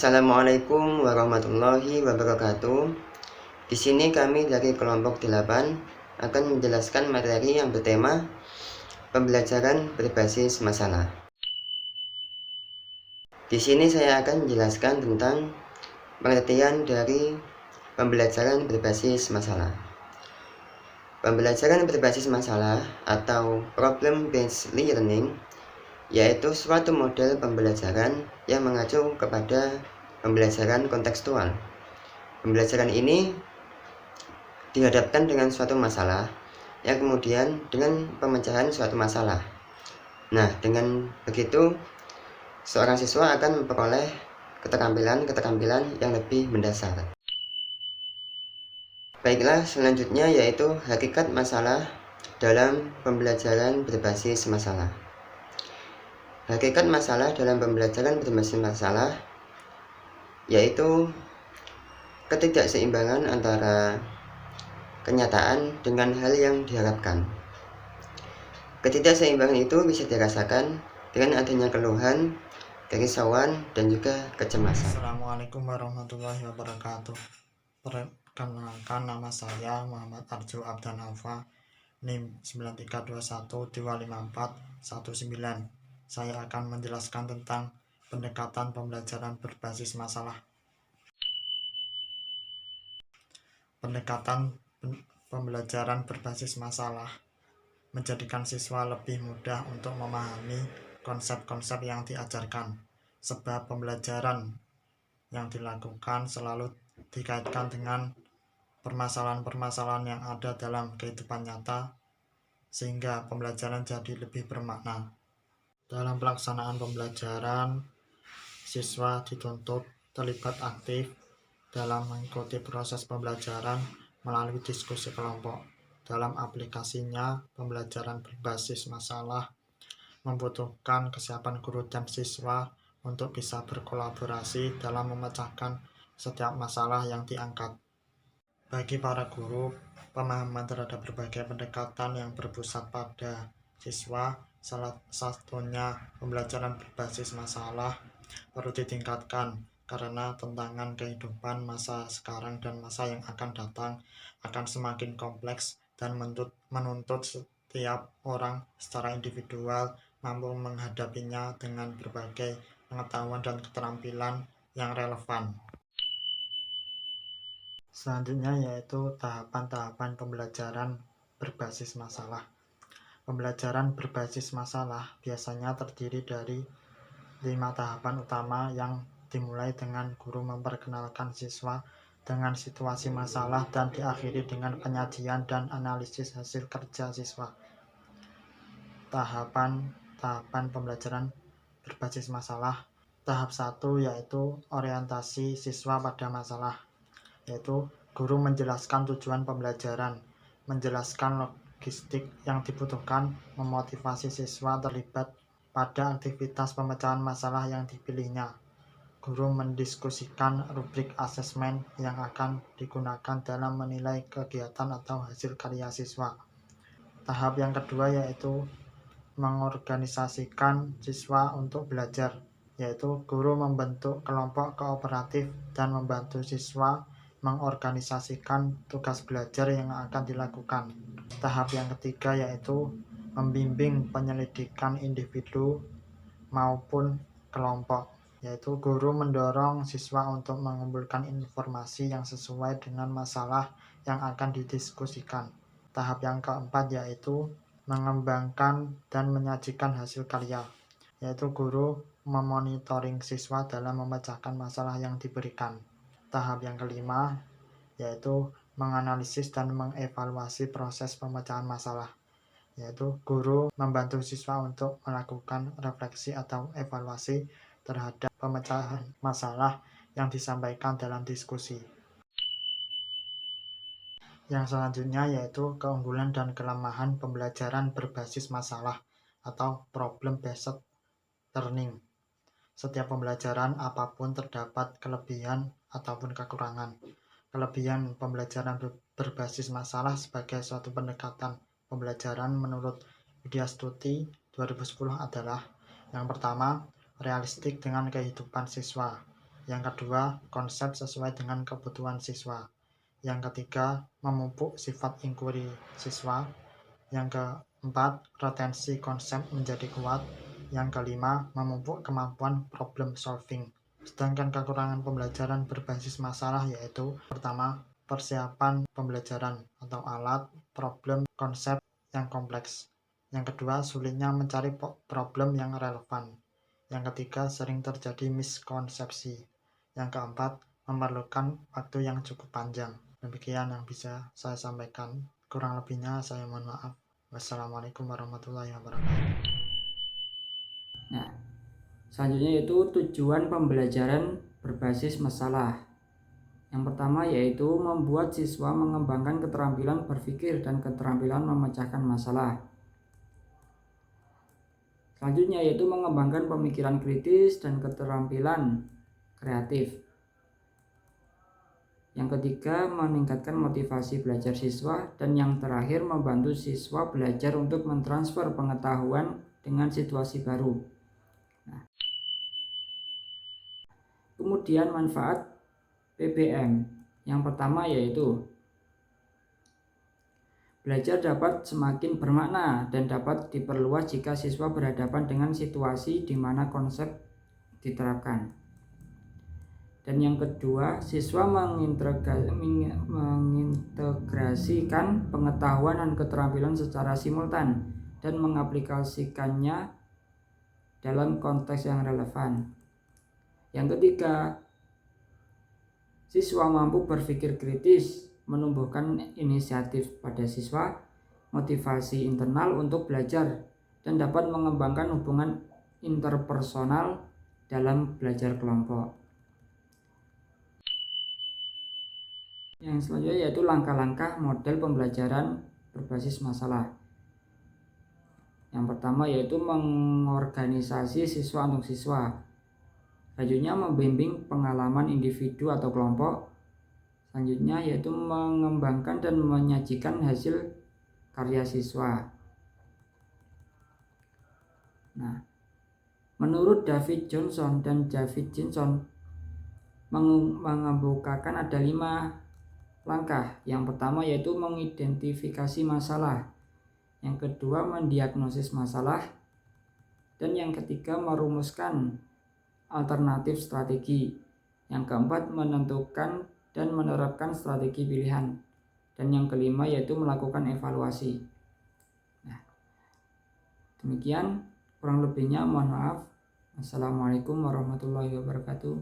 Assalamualaikum warahmatullahi wabarakatuh. Di sini kami dari kelompok 8 akan menjelaskan materi yang bertema pembelajaran berbasis masalah. Di sini saya akan menjelaskan tentang pengertian dari pembelajaran berbasis masalah. Pembelajaran berbasis masalah atau problem based learning yaitu suatu model pembelajaran yang mengacu kepada pembelajaran kontekstual. Pembelajaran ini dihadapkan dengan suatu masalah yang kemudian dengan pemecahan suatu masalah. Nah, dengan begitu seorang siswa akan memperoleh keterampilan-keterampilan yang lebih mendasar. Baiklah, selanjutnya yaitu hakikat masalah dalam pembelajaran berbasis masalah. Hakikat masalah dalam pembelajaran berbasis masalah yaitu ketidakseimbangan antara kenyataan dengan hal yang diharapkan. Ketidakseimbangan itu bisa dirasakan dengan adanya keluhan, kerisauan, dan juga kecemasan. Assalamualaikum warahmatullahi wabarakatuh. Perkenalkan, nama saya Muhammad Arjo Abdanafa, NIM 9321254119. Saya akan menjelaskan tentang pendekatan pembelajaran berbasis masalah. Pendekatan pembelajaran berbasis masalah menjadikan siswa lebih mudah untuk memahami konsep-konsep yang diajarkan, sebab pembelajaran yang dilakukan selalu dikaitkan dengan permasalahan-permasalahan yang ada dalam kehidupan nyata, sehingga pembelajaran jadi lebih bermakna. Dalam pelaksanaan pembelajaran, siswa dituntut terlibat aktif dalam mengikuti proses pembelajaran melalui diskusi kelompok. Dalam aplikasinya, pembelajaran berbasis masalah membutuhkan kesiapan guru dan siswa untuk bisa berkolaborasi dalam memecahkan setiap masalah yang diangkat. Bagi para guru, pemahaman terhadap berbagai pendekatan yang berpusat pada siswa, salah satunya pembelajaran berbasis masalah, perlu ditingkatkan karena tantangan kehidupan masa sekarang dan masa yang akan datang akan semakin kompleks dan menuntut setiap orang secara individual mampu menghadapinya dengan berbagai pengetahuan dan keterampilan yang relevan. Selanjutnya yaitu tahapan-tahapan pembelajaran berbasis masalah. Pembelajaran berbasis masalah biasanya terdiri dari 5 tahapan utama yang dimulai dengan guru memperkenalkan siswa dengan situasi masalah dan diakhiri dengan penyajian dan analisis hasil kerja siswa. Tahapan pembelajaran berbasis masalah. Tahap 1 yaitu orientasi siswa pada masalah, yaitu guru menjelaskan tujuan pembelajaran, menjelaskan logistik yang dibutuhkan, memotivasi siswa terlibat pada aktivitas pemecahan masalah yang dipilihnya. Guru mendiskusikan rubrik asesmen yang akan digunakan dalam menilai kegiatan atau hasil karya siswa. Tahap yang kedua yaitu mengorganisasikan siswa untuk belajar, yaitu guru membentuk kelompok kooperatif dan membantu siswa mengorganisasikan tugas belajar yang akan dilakukan. Tahap yang ketiga yaitu membimbing penyelidikan individu maupun kelompok, yaitu guru mendorong siswa untuk mengumpulkan informasi yang sesuai dengan masalah yang akan didiskusikan. Tahap yang keempat yaitu mengembangkan dan menyajikan hasil karya, yaitu guru memonitoring siswa dalam memecahkan masalah yang diberikan. Tahap yang kelima yaitu menganalisis dan mengevaluasi proses pemecahan masalah, yaitu guru membantu siswa untuk melakukan refleksi atau evaluasi terhadap pemecahan masalah yang disampaikan dalam diskusi. Yang selanjutnya yaitu keunggulan dan kelemahan pembelajaran berbasis masalah atau problem based learning. Setiap pembelajaran apapun terdapat kelebihan ataupun kekurangan. Kelebihan pembelajaran berbasis masalah sebagai suatu pendekatan pembelajaran menurut Widyastuti 2010 adalah: yang pertama, realistik dengan kehidupan siswa. Yang kedua, konsep sesuai dengan kebutuhan siswa. Yang ketiga, memupuk sifat inquiry siswa. Yang keempat, retensi konsep menjadi kuat. Yang kelima, memupuk kemampuan problem solving. Sedangkan kekurangan pembelajaran berbasis masalah yaitu pertama, persiapan pembelajaran atau alat, problem, konsep yang kompleks. Yang kedua, sulitnya mencari problem yang relevan. Yang ketiga, sering terjadi miskonsepsi. Yang keempat, memerlukan waktu yang cukup panjang. Demikian yang bisa saya sampaikan. Kurang lebihnya saya mohon maaf. Wassalamualaikum warahmatullahi wabarakatuh. Nah, selanjutnya yaitu tujuan pembelajaran berbasis masalah. Yang pertama yaitu membuat siswa mengembangkan keterampilan berpikir dan keterampilan memecahkan masalah. Selanjutnya yaitu mengembangkan pemikiran kritis dan keterampilan kreatif. Yang ketiga, meningkatkan motivasi belajar siswa. Dan yang terakhir, membantu siswa belajar untuk mentransfer pengetahuan dengan situasi baru. Nah, kemudian manfaat PBM. Yang pertama yaitu belajar dapat semakin bermakna dan dapat diperluas jika siswa berhadapan dengan situasi di mana konsep diterapkan. Dan yang kedua, siswa mengintegrasikan pengetahuan dan keterampilan secara simultan dan mengaplikasikannya dalam konteks yang relevan. Yang ketiga, siswa mampu berpikir kritis, menumbuhkan inisiatif pada siswa, motivasi internal untuk belajar, dan dapat mengembangkan hubungan interpersonal dalam belajar kelompok. Yang selanjutnya yaitu langkah-langkah model pembelajaran berbasis masalah. Yang pertama yaitu mengorganisasi siswa untuk siswa. Selanjutnya membimbing pengalaman individu atau kelompok. Selanjutnya yaitu mengembangkan dan menyajikan hasil karya siswa. Nah, menurut David Johnson dan David Jinson mengemukakan ada 5 langkah. Yang pertama yaitu mengidentifikasi masalah. Yang kedua mendiagnosis masalah. Dan yang ketiga merumuskan alternatif strategi. Yang keempat menentukan dan menerapkan strategi pilihan. Dan yang kelima yaitu melakukan evaluasi. Nah, demikian kurang lebihnya mohon maaf. Assalamualaikum warahmatullahi wabarakatuh.